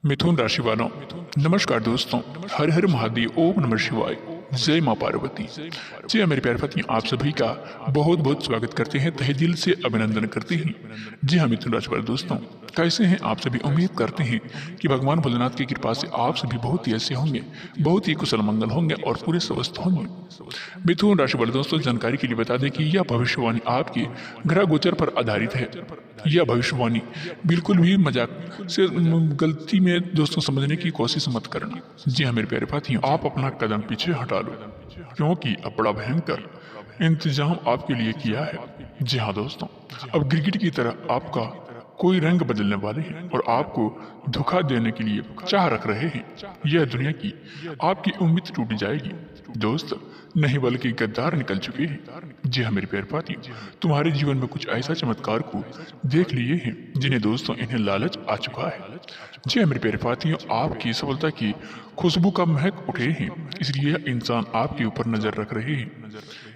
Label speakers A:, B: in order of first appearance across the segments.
A: मिथुन राशि वालों, नमस्कार दोस्तों। हर हर महादेव, ओम नमः शिवाय, जय माँ पार्वती। जी मेरे प्यारे पत्नी, आप सभी का बहुत बहुत स्वागत करते हैं, तहे दिल से अभिनंदन करते हैं। जी हाँ मिथुन राशि वाले दोस्तों, कैसे हैं आप सभी? उम्मीद करते हैं कि भगवान भोलेनाथ की कृपा से आप सभी बहुत ही ऐसे होंगे, बहुत ही कुशल मंगल होंगे और पूरे स्वस्थ होंगे। मिथुन राशि वाले दोस्तों, जानकारी के लिए बता दें कि यह भविष्यवाणी आपके ग्रह गोचर पर आधारित है। यह भविष्यवाणी बिल्कुल भी मजाक से गलती में दोस्तों समझने की कोशिश मत करना। जी हाँ मेरे प्यारे साथियों, आप अपना कदम पीछे हटा लो, क्योंकि अब बड़ा भयंकर इंतजाम आपके लिए किया है। जी हाँ दोस्तों, अब गिरगिट की तरह आपका कोई रंग बदलने वाले हैं और आपको धोखा देने के लिए चाह रख रहे हैं। यह दुनिया की आपकी उम्मीद टूट जाएगी दोस्त, नहीं बल्कि गद्दार निकल चुके हैं। जी हाँ मेरे प्यारे साथी, तुम्हारे जीवन में कुछ ऐसा चमत्कार को देख लिए हैं जिन्हें दोस्तों इन्हें लालच आ चुका है। जी हाँ मेरे प्यारे साथियों, आपकी सफलता की खुशबू का महक उठे हैं, इसलिए यह इंसान आपके ऊपर नजर रख रहे हैं।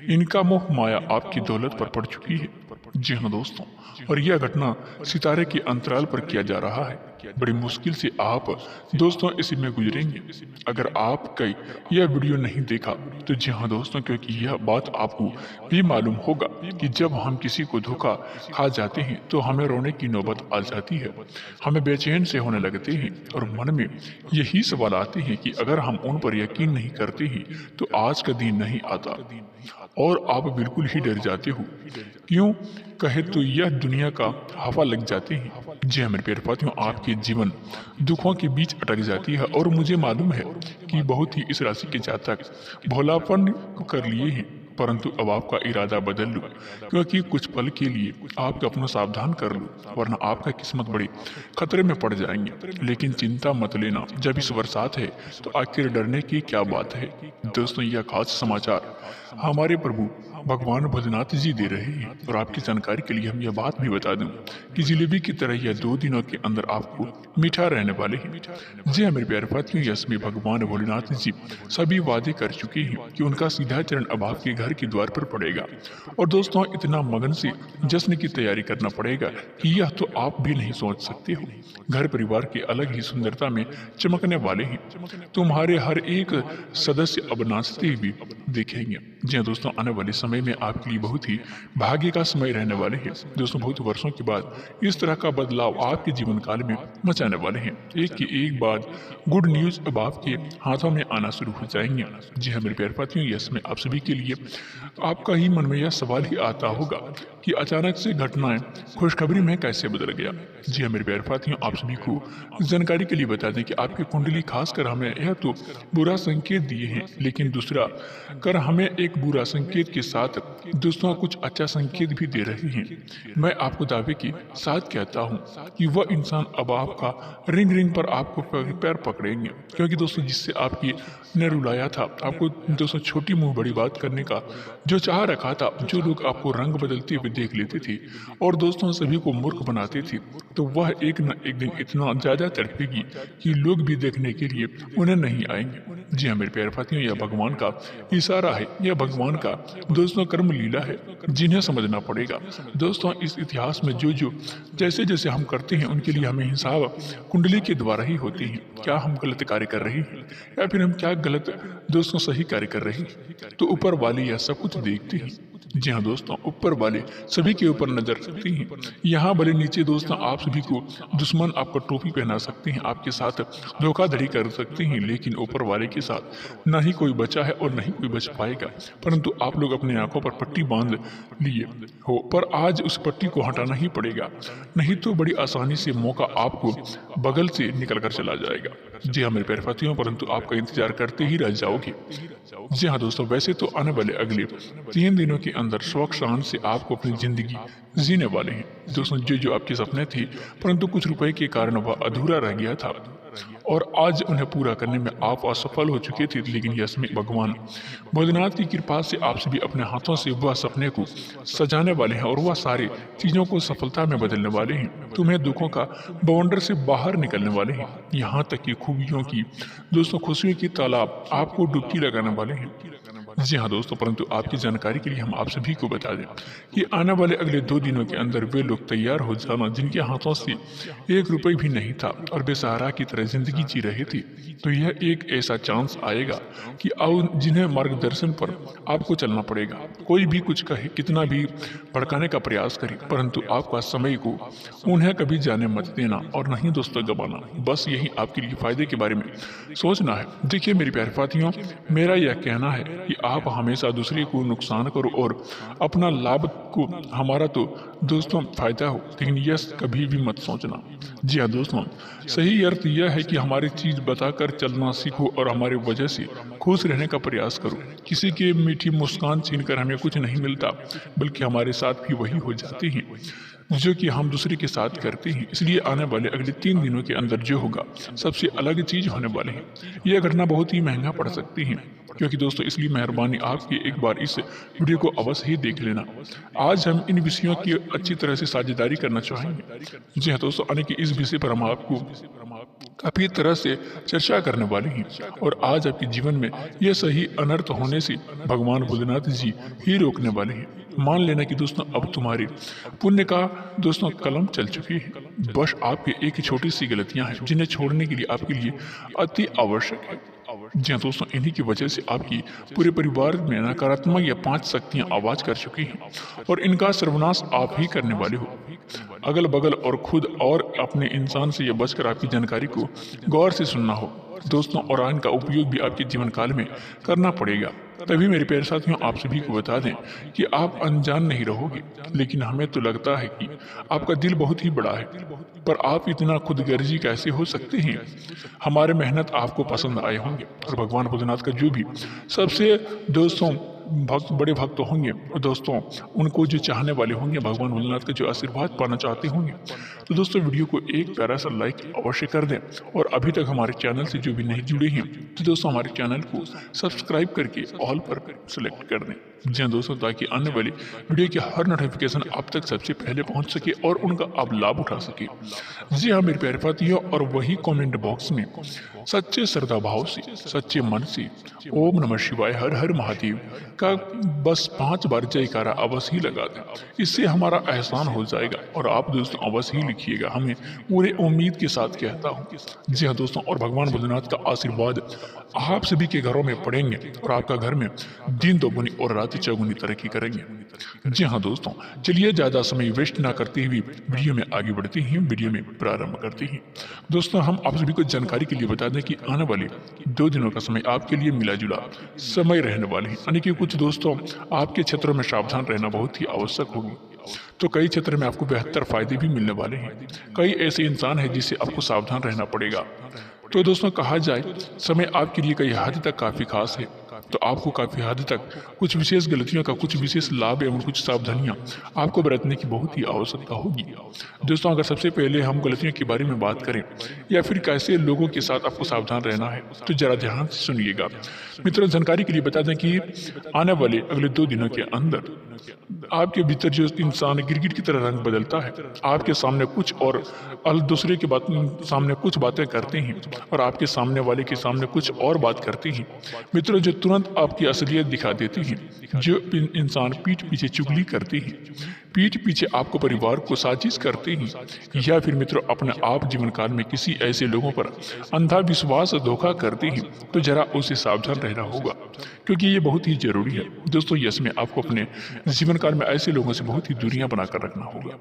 A: इनका मोह माया आपकी दौलत पर पड़ चुकी है। जी हाँ दोस्तों, और यह घटना सितारे के अंतराल पर किया जा रहा है। बड़ी मुश्किल से आप दोस्तों इसी में गुजरेंगे अगर आपका यह वीडियो नहीं देखा तो। जी हाँ दोस्तों, क्योंकि यह बात आपको भी मालूम होगा कि जब हम किसी को धोखा खा जाते हैं तो हमें रोने की नौबत आ जाती है, हमें बेचैन से होने लगते हैं और मन में यही सवाल आते हैं कि अगर हम उन पर यकीन नहीं करते हैं तो आज का दिन नहीं आता। और आप बिल्कुल ही डर जाते हो, क्यों कहे तो यह दुनिया का हवा लग जाते हैं। जी हाँ मेरे प्यारे साथियों, आपके जीवन दुखों के बीच अटक जाती है और मुझे मालूम है कि बहुत ही इस राशि के जातक भोलापन कर लिए हैं, परंतु अब आपका इरादा बदल लो, क्योंकि कुछ पल के लिए आप अपना सावधान कर लो, वरना आपका किस्मत बड़ी खतरे में पड़ जाएंगे। लेकिन चिंता मत लेना, जब इस बरसात है तो आखिर डरने की क्या बात है। दोस्तों, यह खास समाचार हमारे प्रभु भगवान भोलेनाथ जी दे रहे हैं, और आपकी जानकारी के लिए हम यह बात भी बता दूं कि जिलेबी की तरह यह 2 दिनों के अंदर आपको मीठा रहने वाले हैं। जी हाँ मेरे प्यारे साथियों, इसमें भगवान भोलेनाथ जी सभी वादे कर चुके हैं कि उनका सीधा चरण अब आपके घर के द्वार पर पड़ेगा। और दोस्तों, इतना मगन से जश्न की तैयारी करना पड़ेगा कि यह तो आप भी नहीं सोच सकते हो। घर परिवार की अलग ही सुंदरता में चमकने वाले हैं। तुम्हारे हर एक सदस्य अब नाचते भी देखेंगे। जी हाँ दोस्तों, आने वाले समय में आपके लिए बहुत ही भाग्य का समय रहने वाले हैं। दोस्तों, बहुत वर्षों के बाद इस तरह का बदलाव आपके जीवन काल में मचाने वाले हैं। एक की एक बात गुड न्यूज अब आपके हाथों में आना शुरू हो जाएंगे। जी हाँ मेरे प्यारे साथियों, यह समय आप सभी के लिए आपका ही मन में यह सवाल ही आता होगा कि अचानक से घटनाएं खुशखबरी में कैसे बदल गया। जी हाँ मेरे प्यारे साथियों, आप सभी को जानकारी के लिए बता दें कि आपकी कुंडली खासकर हमें यह तो बुरा संकेत दिए हैं, लेकिन दूसरा कर हमें एक बुरा संकेत के साथ दोस्तों कुछ अच्छा संकेत भी दे रहे हैं। मैं आपको दावे के साथ कहता हूं कि वह इंसान अब आपका रिंग रिंग पर आपको पैर पकड़ेंगे, क्योंकि दोस्तों जिससे आपकी ने रुलाया था, आपको दोस्तों छोटी मुंह बड़ी बात करने का जो चाह रखा था, जो लोग आपको रंग बदलते हुए देख लेते थे और दोस्तों सभी को मूर्ख बनाते थे, तो वह एक न एक दिन इतना ज्यादा तड़पेगी कि लोग भी देखने के लिए उन्हें नहीं आएंगे। जी हाँ मेरे प्यारे साथियों, यह भगवान का इशारा है, यह भगवान का दोस्तों कर्म लीला है, जिन्हें समझना पड़ेगा। दोस्तों, इस इतिहास में जो जो जैसे जैसे हम करते हैं उनके लिए हमें हिसाब कुंडली के द्वारा ही होती है। क्या हम गलत कार्य कर रहे हैं या फिर हम क्या गलत दोस्तों सही कार्य कर रहे हैं, तो ऊपर वाले यह सब कुछ देखते हैं। जी हाँ दोस्तों, ऊपर वाले सभी के ऊपर नजर रखते हैं। यहाँ भले नीचे दोस्तों आप सभी को दुश्मन आपको टोपी पहना सकते हैं, आपके साथ धोखाधड़ी कर सकते हैं, लेकिन ऊपर वाले के साथ ना ही कोई बचा है और नहीं कोई बच पाएगा। परंतु आप लोग अपने आंखों पर पट्टी बांध लिए हो, पर आज उस पट्टी को हटाना ही पड़ेगा, नहीं तो बड़ी आसानी से मौका आपको बगल से निकल कर चला जाएगा। जी हाँ मेरे प्यारे साथियों, परंतु आपका इंतजार करते ही रह जाओगे। जी हाँ दोस्तों, वैसे तो आने वाले अगले 3 दिनों के अंदर शौक शान से आपको अपनी जिंदगी जीने वाले हैं। दोस्तों, जो जो आपके सपने थे परंतु कुछ रुपए के कारण वह अधूरा रह गया था और आज उन्हें पूरा करने में आप असफल हो चुके थे, लेकिन इसमें भगवान भोलेनाथ की कृपा से आप सभी अपने हाथों से वह सपने को सजाने वाले हैं और वह सारी चीजों को सफलता में बदलने वाले हैं। तुम्हें दुखों का बवंडर से बाहर निकलने वाले हैं, यहाँ तक कि खूबियों की दोस्तों खुशियों की तालाब आपको डुबकी लगाने वाले हैं। जी हाँ दोस्तों, परंतु आपकी जानकारी के लिए हम आप सभी को बता दें कि आने वाले अगले 2 दिनों के अंदर वे लोग तैयार हो जाना जिनके हाथों से 1 रुपये भी नहीं था और बेसहारा की तरह जिंदगी जी रहे थे। तो यह एक ऐसा चांस आएगा कि जिन्हें मार्गदर्शन पर आपको चलना पड़ेगा। कोई भी कुछ कहे, कितना भी भड़काने का प्रयास करे, परंतु आपका समय को उन्हें कभी जाने मत देना और नहीं दोस्तों गंवाना। बस यही आपके लिए फायदे के बारे में सोचना है। देखिए मेरी प्यारे साथियों, मेरा यह कहना है कि आप हमेशा दूसरे को नुकसान करो और अपना लाभ को हमारा तो दोस्तों फायदा हो, लेकिन यह कभी भी मत सोचना। जी हाँ दोस्तों, सही अर्थ यह है कि हमारी चीज बताकर चलना सीखो और हमारी वजह से खुश रहने का प्रयास करो। किसी की मीठी मुस्कान छीनकर हमें कुछ नहीं मिलता, बल्कि हमारे साथ भी वही हो जाते हैं जो कि हम दूसरे के साथ करते हैं। इसलिए आने वाले अगले 3 दिनों के अंदर जो होगा सबसे अलग चीज होने वाली है। यह घटना बहुत ही महंगा पड़ सकती है, क्योंकि दोस्तों इसलिए मेहरबानी आपकी एक बार इस वीडियो को अवश्य ही देख लेना। आज हम इन विषयों की अच्छी तरह से साझेदारी करना चाहेंगे। जी हाँ दोस्तों, यानी कि इस विषय पर हम आपको काफी तरह से चर्चा करने वाले हैं और आज आपके जीवन में यह सही अनर्थ होने से भगवान भोलेनाथ जी ही रोकने वाले हैं। मान लेना कि दोस्तों अब तुम्हारे पुण्य का दोस्तों कलम चल चुकी है। बस आपकी एक छोटी सी गलतियां हैं जिन्हें छोड़ने के लिए आपके लिए अति आवश्यक है। जी हाँ दोस्तों, इन्हीं की वजह से आपकी पूरे परिवार में नकारात्मक या 5 शक्तियां आवाज कर चुकी हैं और इनका सर्वनाश आप ही करने वाले हो। अगल बगल और खुद और अपने इंसान से यह बचकर आपकी जानकारी को गौर से सुनना हो दोस्तों, और इनका उपयोग भी आपके जीवन काल में करना पड़ेगा। तभी मेरे प्यारे साथियों, आप सभी को बता दें कि आप अनजान नहीं रहोगे, लेकिन हमें तो लगता है कि आपका दिल बहुत ही बड़ा है, पर आप इतना खुदगर्जी कैसे हो सकते हैं। हमारे मेहनत आपको पसंद आए होंगे और भगवान भोलेनाथ का जो भी सबसे दोस्तों बड़े भक्त होंगे दोस्तों, उनको जो चाहने वाले होंगे, भगवान भोलेनाथ का जो आशीर्वाद पाना चाहते होंगे, तो दोस्तों वीडियो को एक प्यारा सा लाइक अवश्य कर दें। और अभी तक हमारे चैनल से जो भी नहीं जुड़े हैं तो दोस्तों हमारे चैनल को सब्सक्राइब करके ऑल पर सेलेक्ट कर दें। जी हाँ दोस्तों, ताकि आने वाली वीडियो की हर नोटिफिकेशन आप तक सबसे पहले पहुंच सके और उनका आप लाभ उठा सके। जी हाँ मेरे प्यारे साथियों, और वही कमेंट बॉक्स में सच्चे श्रद्धा भाव से, सच्चे मन से ओम नमः शिवाय हर हर महादेव का बस 5 बार जयकारा अवश्य ही लगा दें। इससे हमारा एहसान हो जाएगा और आप दोस्तों अवश्य ही लिखिएगा, हमें पूरे उम्मीद के साथ कहता हूँ। जी हाँ दोस्तों, और भगवान भोलेनाथ का आशीर्वाद आप सभी के घरों में पड़ेंगे और आपका घर में दिन दोगुनी और रात चौगुनी तरक्की करेंगे। जी हाँ दोस्तों, चलिए ज्यादा समय वेस्ट ना करते हुए वीडियो में आगे बढ़ते हैं, वीडियो में प्रारंभ करते हैं। दोस्तों हम आप सभी को जानकारी के लिए बता दें कि आने वाले 2 दिनों का समय आपके लिए मिला जुला समय रहने वाले हैं, यानी कि कुछ दोस्तों आपके क्षेत्रों में सावधान रहना बहुत ही आवश्यक होगी। तो कई क्षेत्र में आपको बेहतर फायदे भी मिलने वाले हैं। कई ऐसे इंसान हैं जिससे आपको सावधान रहना पड़ेगा। तो दोस्तों कहा जाए समय आपके लिए कई हद तक काफी खास है, तो आपको काफी हद तक कुछ विशेष गलतियों का, कुछ विशेष लाभ एवं कुछ सावधानियां आपको बरतने की बहुत ही आवश्यकता होगी। दोस्तों अगर सबसे पहले हम गलतियों के बारे में बात करें या फिर कैसे लोगों के साथ आपको सावधान रहना है, तो जरा ध्यान से सुनिएगा। मित्रों जानकारी के लिए बता दें कि आने वाले अगले 2 दिनों के अंदर आपके भीतर जो इंसान गिरगिट की तरह रंग बदलता है, आपके सामने कुछ और दूसरे के सामने कुछ बातें करते हैं और आपके सामने वाले के सामने कुछ और बात करते हैं। मित्रों जो तुरंत आपकी असलियत दिखा देते हैं, जो इंसान पीठ पीछे चुगली करते हैं, पीठ पीछे आपको परिवार को साजिश करते हैं, या फिर मित्रों अपने आप जीवन काल में किसी ऐसे लोगों पर अंधा विश्वास धोखा करते हैं, तो जरा उसे सावधान रहना होगा, क्योंकि ये बहुत ही जरूरी है। दोस्तों इसमें आपको अपने जीवन काल में ऐसे लोगों से बहुत ही दूरियां बनाकर रखना होगा।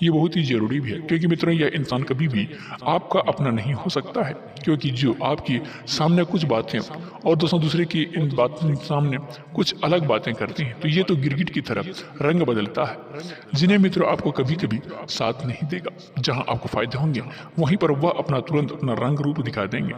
A: ये बहुत ही जरूरी भी है, क्योंकि मित्रों यह इंसान कभी भी आपका अपना नहीं हो सकता है, क्योंकि जो आपकी सामने कुछ बातें और दोस्तों दूसरे की इन बातों सामने कुछ अलग बातें करते हैं, तो ये तो गिरगिट की तरह रंग बदलता है, जिन्हें मित्रों आपको कभी कभी साथ नहीं देगा। जहां आपको फायदे होंगे वहीं पर वह तुरंत अपना रंग रूप दिखा देंगे।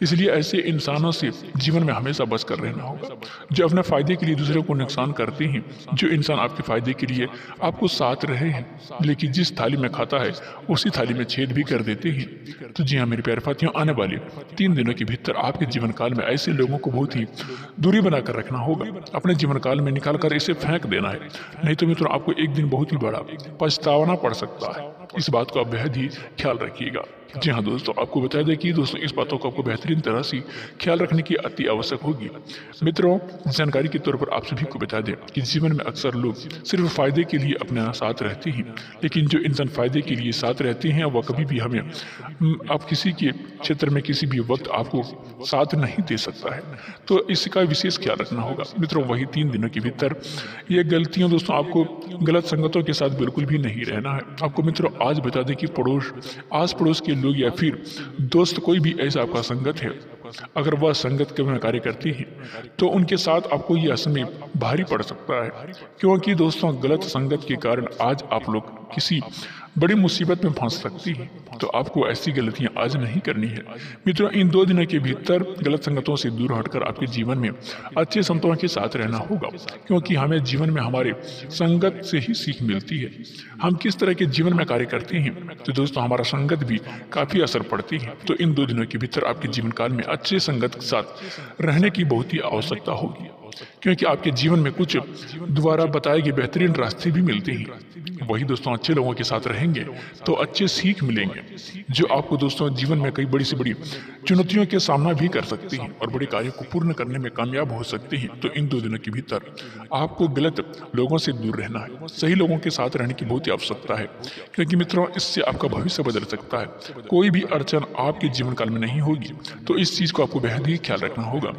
A: इसलिए ऐसे इंसानों से जीवन में हमेशा बच कर रहना होगा, जो अपने फायदे के लिए दूसरे को नुकसान करते हैं, जो इंसान आपके फायदे के लिए आपको साथ रहे हैं, लेकिन जिस थाली में खाता है उसी थाली में छेद भी कर देते हैं। तो जी हाँ मेरे प्यारे साथियों, आने वाले 3 दिनों के भीतर आपके जीवन काल में ऐसे लोगों को बहुत ही दूरी बनाकर रखना होगा, अपने जीवन काल में निकाल कर इसे फेंक देना है, नहीं तो मित्रों आपको एक दिन बहुत ही बड़ा पछतावा पड़ सकता है। इस बात को आप बेहद ही ख्याल रखिएगा। जी हाँ दोस्तों, आपको बता दें कि दोस्तों इस बातों को आपको बेहतरीन तरह से ख्याल रखने की अति आवश्यक होगी। मित्रों, जानकारी के तौर पर आप सभी को बता दें कि जीवन में अक्सर लोग सिर्फ फायदे के लिए अपने साथ रहते हैं, लेकिन जो इंसान फायदे के लिए साथ रहते हैं वह कभी भी हमें आप किसी के क्षेत्र में किसी भी वक्त आपको साथ नहीं दे सकता है। तो इसका विशेष ख्याल रखना होगा। मित्रों, वही 3 दिनों के भीतर ये गलतियां दोस्तों आपको गलत संगतों के साथ बिल्कुल भी नहीं रहना है। आपको मित्रों आज बता दें कि आस पड़ोस के लोग या फिर दोस्त कोई भी ऐसा आपका संगत है, अगर वह संगत के में कार्य करती है तो उनके साथ आपको यह समय भारी पड़ सकता है, क्योंकि दोस्तों गलत संगत के कारण आज आप लोग किसी बड़ी मुसीबत में फंस सकती है। तो आपको ऐसी गलतियां आज नहीं करनी है। मित्रों, इन 2 दिनों के भीतर गलत संगतों से दूर हटकर आपके जीवन में अच्छे संतों के साथ रहना होगा, क्योंकि हमें जीवन में हमारे संगत से ही सीख मिलती है। हम किस तरह के जीवन में कार्य करते हैं तो दोस्तों हमारा संगत भी काफी असर पड़ती है। तो इन 2 दिनों के भीतर आपके जीवन काल में अच्छे संगत के साथ रहने की बहुत ही आवश्यकता होगी, क्योंकि आपके जीवन में कुछ द्वारा बताए गए बेहतरीन रास्ते भी मिलते हैं। वही दोस्तों अच्छे लोगों के साथ रहेंगे तो अच्छे सीख मिलेंगे, जो आपको दोस्तों जीवन में कई बड़ी से बड़ी चुनौतियों के सामना भी कर सकती हैं और बड़े कार्यों को पूर्ण करने में कामयाब हो सकते हैं। तो इन 2 दिनों के भीतर आपको गलत लोगों से दूर रहना है, सही लोगों के साथ रहने की बहुत ही आवश्यकता है, क्योंकि मित्रों इससे आपका भविष्य बदल सकता है। कोई भी अड़चन आपके जीवन काल में नहीं होगी, तो इस चीज को आपको बेहद ही ख्याल रखना होगा।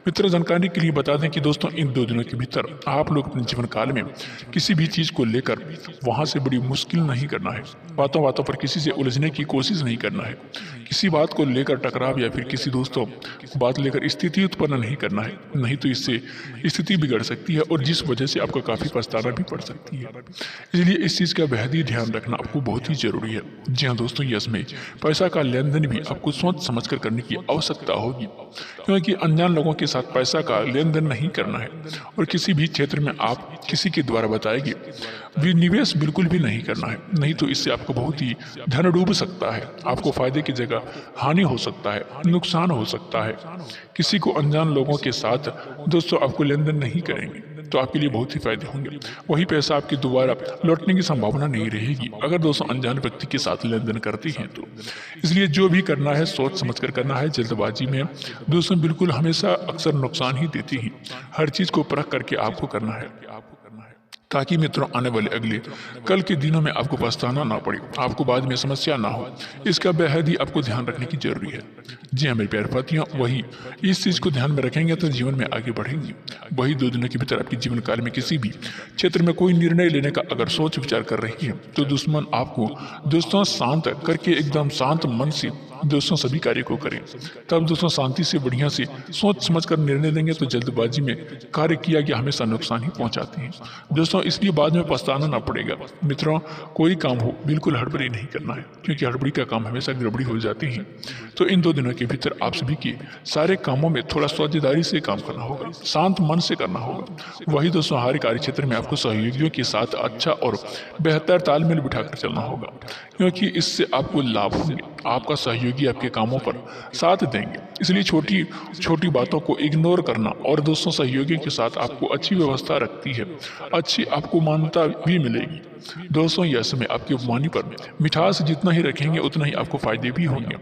A: मित्रों, जानकारी के लिए बता दें कि दोस्तों इन 2 दिनों के भीतर आप लोग अपने जीवन काल में किसी भी चीज को लेकर वहां से बड़ी मुश्किल नहीं करना है, बातों बातों पर किसी से उलझने की कोशिश नहीं करना है, किसी बात को लेकर टकराव या फिर किसी दोस्तों बात लेकर स्थिति उत्पन्न नहीं करना है, नहीं तो इससे स्थिति बिगड़ सकती है और जिस वजह से आपको काफी पछताना भी पड़ सकती है। इसलिए इस चीज का बेहद ही ध्यान रखना आपको बहुत ही जरूरी है। जी हाँ दोस्तों, इसमें पैसा का लेन देन भी आपको सोच समझ कर करने की आवश्यकता होगी, क्योंकि अनजान लोगों के साथ पैसा का लेन देन नहीं करना है और किसी भी क्षेत्र में आप किसी के द्वारा बताए गए निवेश बिल्कुल भी नहीं करना है, नहीं तो इससे आपको बहुत ही धन डूब सकता है, आपको फायदे की जगह हानि हो सकता है, नुकसान हो सकता है। किसी को अनजान लोगों के साथ दोस्तों आपको लेन देन नहीं करेंगे तो आपके लिए बहुत ही फायदे होंगे। वही पैसा आपके दोबारा लौटने की संभावना नहीं रहेगी अगर दोस्तों अनजान व्यक्ति के साथ लेन देन करती हैं तो। इसलिए जो भी करना है सोच समझ कर करना है। जल्दबाजी में दोस्तों बिल्कुल हमेशा अक्सर नुकसान ही देती है। हर चीज को परख करके आपको करना है, ताकि मित्रों आने वाले अगले कल के दिनों में आपको पछताना ना पड़े, आपको बाद में समस्या ना हो। इसका बेहद ही आपको ध्यान रखने की जरूरी है। जी हाँ मेरे प्यारे साथियों, वही इस चीज को ध्यान में रखेंगे तो जीवन में आगे बढ़ेंगे। वही 2 दिनों के भीतर आपके जीवन काल में किसी भी क्षेत्र में कोई निर्णय लेने का अगर सोच विचार कर रही है तो दुश्मन आपको दोस्तों शांत करके एकदम शांत मन से दोस्तों सभी कार्य को करें। तब दोस्तों शांति से बढ़िया से सोच समझ कर निर्णय लेंगे तो जल्दबाजी में कार्य किया गया हमेशा नुकसान ही पहुंचाते हैं दोस्तों, इसलिए बाद में पछताना ना पड़ेगा। मित्रों, कोई काम हो बिल्कुल हड़बड़ी नहीं करना है, क्योंकि हड़बड़ी का काम हमेशा गड़बड़ी हो जाती है। तो इन 2 दिनों के भीतर आप सभी के सारे कामों में थोड़ा सावधानी से काम करना होगा, शांत मन से करना होगा। वही दोस्तों हर कार्य क्षेत्र में आपको सहयोगियों के साथ अच्छा और बेहतर तालमेल बिठाकर चलना होगा, क्योंकि इससे आपको लाभ होंगे। आपका सहयोगी आपके कामों पर साथ देंगे, इसलिए छोटी छोटी बातों को इग्नोर करना और दोस्तों सहयोगियों के साथ आपको अच्छी व्यवस्था रखती है, अच्छी आपको मान्यता भी मिलेगी। दोस्तों यह समय आपकी वाणी पर मिठास जितना ही रखेंगे उतना ही आपको फायदे भी होंगे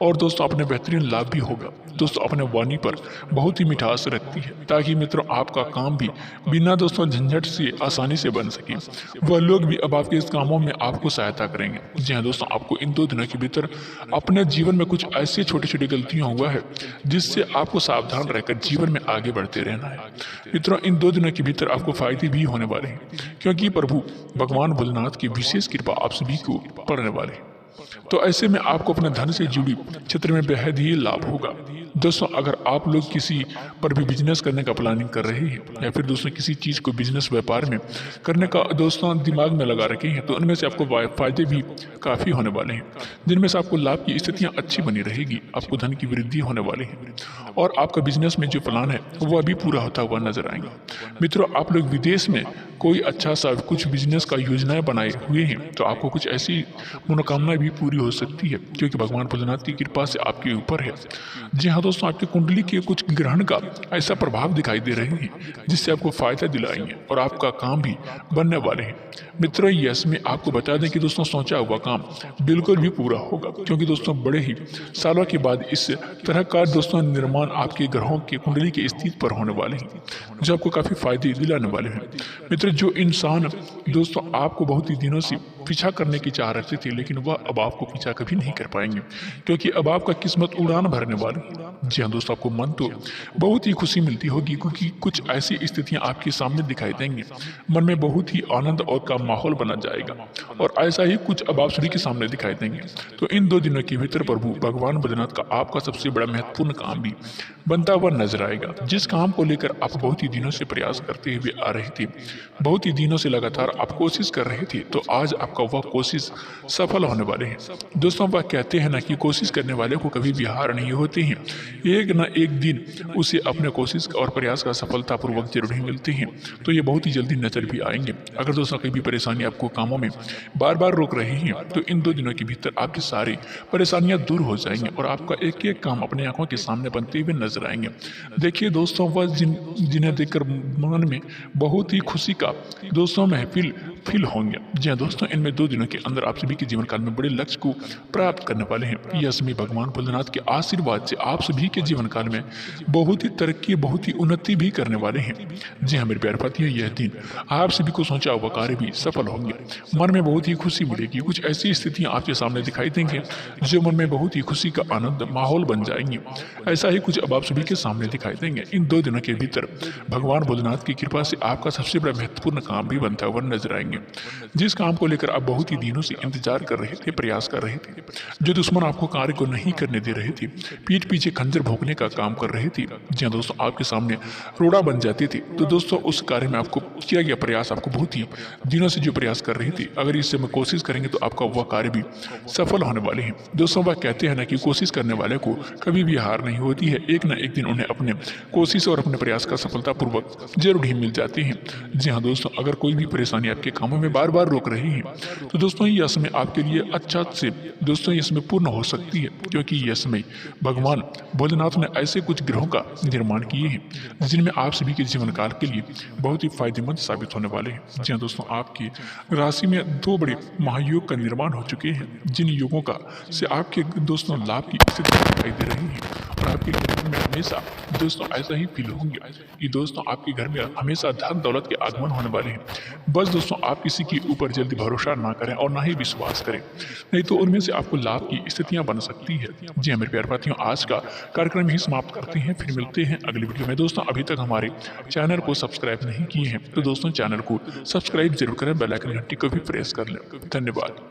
A: और दोस्तों अपने बेहतरीन लाभ भी होगा। दोस्तों अपने वाणी पर बहुत ही मिठास रखती है, ताकि मित्रों आपका काम भी बिना दोस्तों झंझट से आसानी से बन सके। वह लोग भी अब आपके इस कामों में आपको सहायता करेंगे। जी हाँ दोस्तों, आपको इन 2 दिनों के भीतर अपने जीवन में कुछ ऐसी छोटी छोटी गलतियां हुआ है जिससे आपको सावधान रहकर जीवन में आगे बढ़ते रहना है। मित्रों इन 2 दिनों के भीतर आपको फायदे भी होने वाले हैं, क्योंकि प्रभु भगवान भोलेनाथ की विशेष कृपा आप सभी को पड़ने वाले हैं। तो ऐसे में आपको अपने धन से जुड़ी क्षेत्र में बेहद ही लाभ होगा। दोस्तों अगर आप लोग किसी पर भी बिजनेस करने का प्लानिंग कर रहे हैं या फिर दोस्तों किसी चीज को बिजनेस व्यापार में करने का दोस्तों दिमाग में लगा रखे हैं, तो उनमें से आपको फायदे भी काफी होने वाले हैं, जिनमें से आपको लाभ की स्थितियां अच्छी बनी रहेगी, आपको धन की वृद्धि होने वाली है और आपका बिजनेस में जो प्लान है वह भी पूरा होता हुआ नजर आएगा। मित्रों आप लोग विदेश में कोई अच्छा सा कुछ बिजनेस का योजनाएं बनाए हुए हैं तो आपको कुछ ऐसी मनोकामना भी भी पूरी हो सकती है, क्योंकि भगवान भोलेनाथ की कृपा से आपके ऊपर है। जी हाँ दोस्तों, आपकी कुंडली के कुछ ग्रहण का ऐसा प्रभाव दिखाई दे रहे हैं जिससे आपको फायदा दिलाएंगे और आपका काम भी बनने वाले हैं। मित्रों, यस में आपको बता दें कि दोस्तों सोचा हुआ काम बिल्कुल भी पूरा होगा, क्योंकि दोस्तों बड़े ही सालों के बाद इस तरह का दोस्तों निर्माण आपके ग्रहों के कुंडली के स्थिति पर होने वाले हैं, जो आपको काफ़ी फायदे दिलाने वाले हैं। मित्र, जो इंसान दोस्तों आपको बहुत ही दिनों से पीछा करने की चाह रखते थे, लेकिन वह अब आपको पीछा कभी नहीं कर पाएंगे, क्योंकि अब आपका किस्मत उड़ान भरने वाली है। जी हाँ दोस्तों, आपको मन तो बहुत ही खुशी मिलती होगी, क्योंकि कुछ ऐसी स्थितियां आपके सामने दिखाई देंगी। मन में बहुत ही आनंद और का माहौल बना जाएगा, और ऐसा ही कुछ अब आप सभी के सामने दिखाई देंगे। तो इन 2 दिनों के भीतर प्रभु भगवान भोलेनाथ का आपका सबसे बड़ा महत्वपूर्ण काम भी बनता हुआ नजर आएगा। जिस काम को लेकर आप बहुत ही दिनों से प्रयास करते हुए आ रहे थे, बहुत ही दिनों से लगातार आप कोशिश कर रहे थे, तो आज आपका वह कोशिश सफल होने वाले हैं। दोस्तों, वह कहते हैं ना कि कोशिश करने वाले को कभी भी हार नहीं होती है, एक न एक दिन उसे अपने कोशिश और प्रयास का सफलतापूर्वक जरूर ही मिलते हैं। तो ये बहुत ही जल्दी नजर भी आएंगे। अगर दोस्तों कोई भी परेशानी आपको कामों में बार बार रोक रही है, तो इन 2 दिनों के भीतर आपकी सारी परेशानियां दूर हो जाएंगी और आपका एक एक काम अपनी आंखों के सामने बनते हुए नजर आएंगे। देखिए दोस्तों, वह जिन्हें देखकर मन में बहुत ही खुशी का दोस्तों महफिल फील होंगे। जी हाँ दोस्तों, इनमें 2 दिनों के अंदर आप सभी के जीवन काल में बड़े लक्ष्य को प्राप्त करने वाले हैं। यह समय भगवान भोलेनाथ के आशीर्वाद से आप सभी के जीवन काल में बहुत ही तरक्की, बहुत ही उन्नति भी करने वाले हैं। जी हाँ मेरे प्यारे साथियों, यह दिन आप सभी को सोचा हुआ कार्य भी सफल होंगे। मन में बहुत ही खुशी मिलेगी। कुछ ऐसी स्थितियां आपके सामने दिखाई देंगे जो मन में बहुत ही खुशी का आनंद माहौल बन जाएंगे। ऐसा ही कुछ अब आप सभी के सामने दिखाई देंगे। इन 2 दिनों के भीतर भगवान भोलेनाथ की कृपा से आपका सबसे बड़ा महत्वपूर्ण काम भी बनता हुआ नजर आएंगे। जिस काम को लेकर आप बहुत ही दिनों से इंतजार कर रहे थे, प्रयास कर रहे थे, जो दुश्मन आपको कार्य को नहीं करने दे रहे थे, पीठ पीछे खंजर भोंकने का काम कर रहे थे, जी दोस्तों आपके सामने रोड़ा बन जाती थी, तो दोस्तों उस कार्य में आपको किया गया प्रयास, आपको बहुत ही दिनों से जो प्रयास कर रहे थे, अगर इस समय कोशिश करेंगे तो आपका वह कार्य भी सफल होने वाले हैं। दोस्तों, वह कहते हैं ना कि कोशिश करने वाले को कभी भी हार नहीं होती है, एक न एक दिन उन्हें अपने कोशिश और अपने प्रयास का सफलतापूर्वक जरूर ही मिल जाती है। जी हाँ दोस्तों, अगर कोई भी परेशानी आपके कामों में बार बार रोक रही है, तो दोस्तों यह समय आपके लिए अच्छा से दोस्तों यह समय पूर्ण हो सकती है, क्योंकि यह समय भगवान भोलेनाथ ने ऐसे कुछ ग्रहों का निर्माण किए हैं जिनमें आप सभी के जीवन काल के लिए बहुत ही फायदेमंद साबित होने वाले हैं। जी हाँ दोस्तों, आपकी राशि में 2 बड़े महायोग का निर्माण हो चुके हैं, जिन युगों का से आपके दोस्तों लाभ की स्थिति दिखाई दे रही है, और आपके घर में हमेशा दोस्तों ऐसा ही फील होंगे कि दोस्तों आपके घर में हमेशा धन दौलत के आगमन होने वाले हैं। बस दोस्तों आप किसी के ऊपर जल्दी भरोसा ना करें और ना ही विश्वास करें, नहीं तो उनमें से आपको लाभ की स्थितियां बन सकती है। जी हाँ मेरे प्यारे साथियों, आज का कार्यक्रम ही समाप्त करते हैं, फिर मिलते हैं अगली वीडियो में। दोस्तों अभी तक हमारे चैनल को सब्सक्राइब नहीं किए हैं तो दोस्तों चैनल को सब्सक्राइब जरूर करें, बेल आइकन घंटी को भी प्रेस कर लें। धन्यवाद।